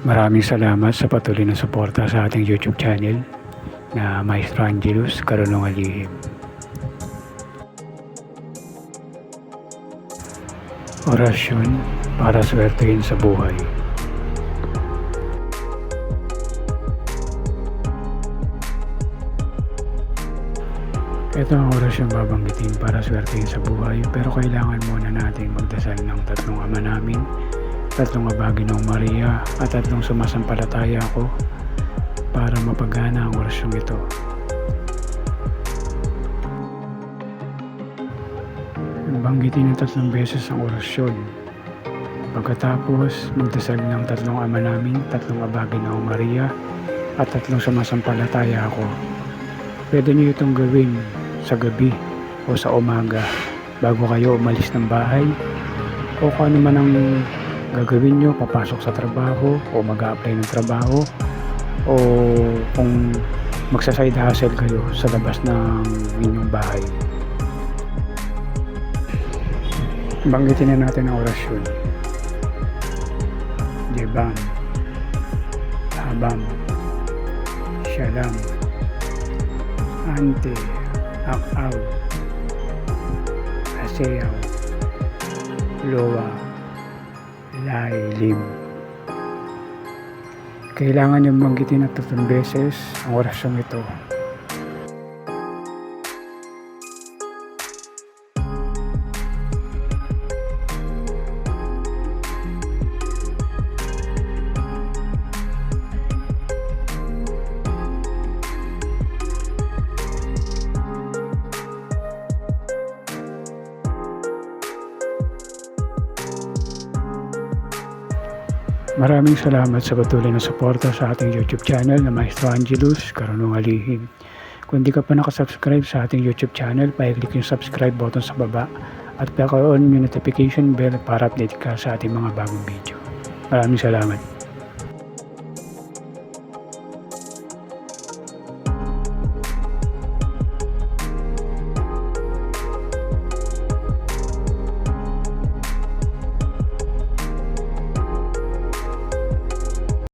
Maraming salamat sa patuloy na suporta sa ating YouTube channel na Maestro Angelus Karunungan Lihim. Orasyon para swertehin sa buhay. Ito ang orasyon babanggitin para swertehin sa buhay, pero kailangan muna natin magdasal ng tatlong Ama Namin, tatlong Aba Ginoong Maria at tatlong sumasampalataya ako para mapagana ang orasyong ito. Banggitin ng 3 beses ang orasyon. Pagkatapos, magdasal ng tatlong Ama Namin, tatlong Aba Ginoong Maria at tatlong sumasampalataya ako. Pwede niyo itong gawin sa gabi o sa umaga bago kayo umalis ng bahay, o kung ano man ang gagawin nyo, papasok sa trabaho o mag-a-apply ng trabaho, o kung magsa-side hustle kayo sa labas ng inyong bahay. Banggitin na natin ang orasyon. Jebam, Habam, Shalom, Ante, Akaw, Aseyaw, Loa, Lailim. Kailangan niyong banggitin at 3 beses ang orasyong ito. Maraming salamat sa patuloy na suporta sa ating YouTube channel na Maestro Angelus Karunungan Lihim. Kung di ka pa nakasubscribe sa ating YouTube channel, pa-click yung subscribe button sa baba at pa-on yung notification bell para update ka sa ating mga bagong video. Maraming salamat.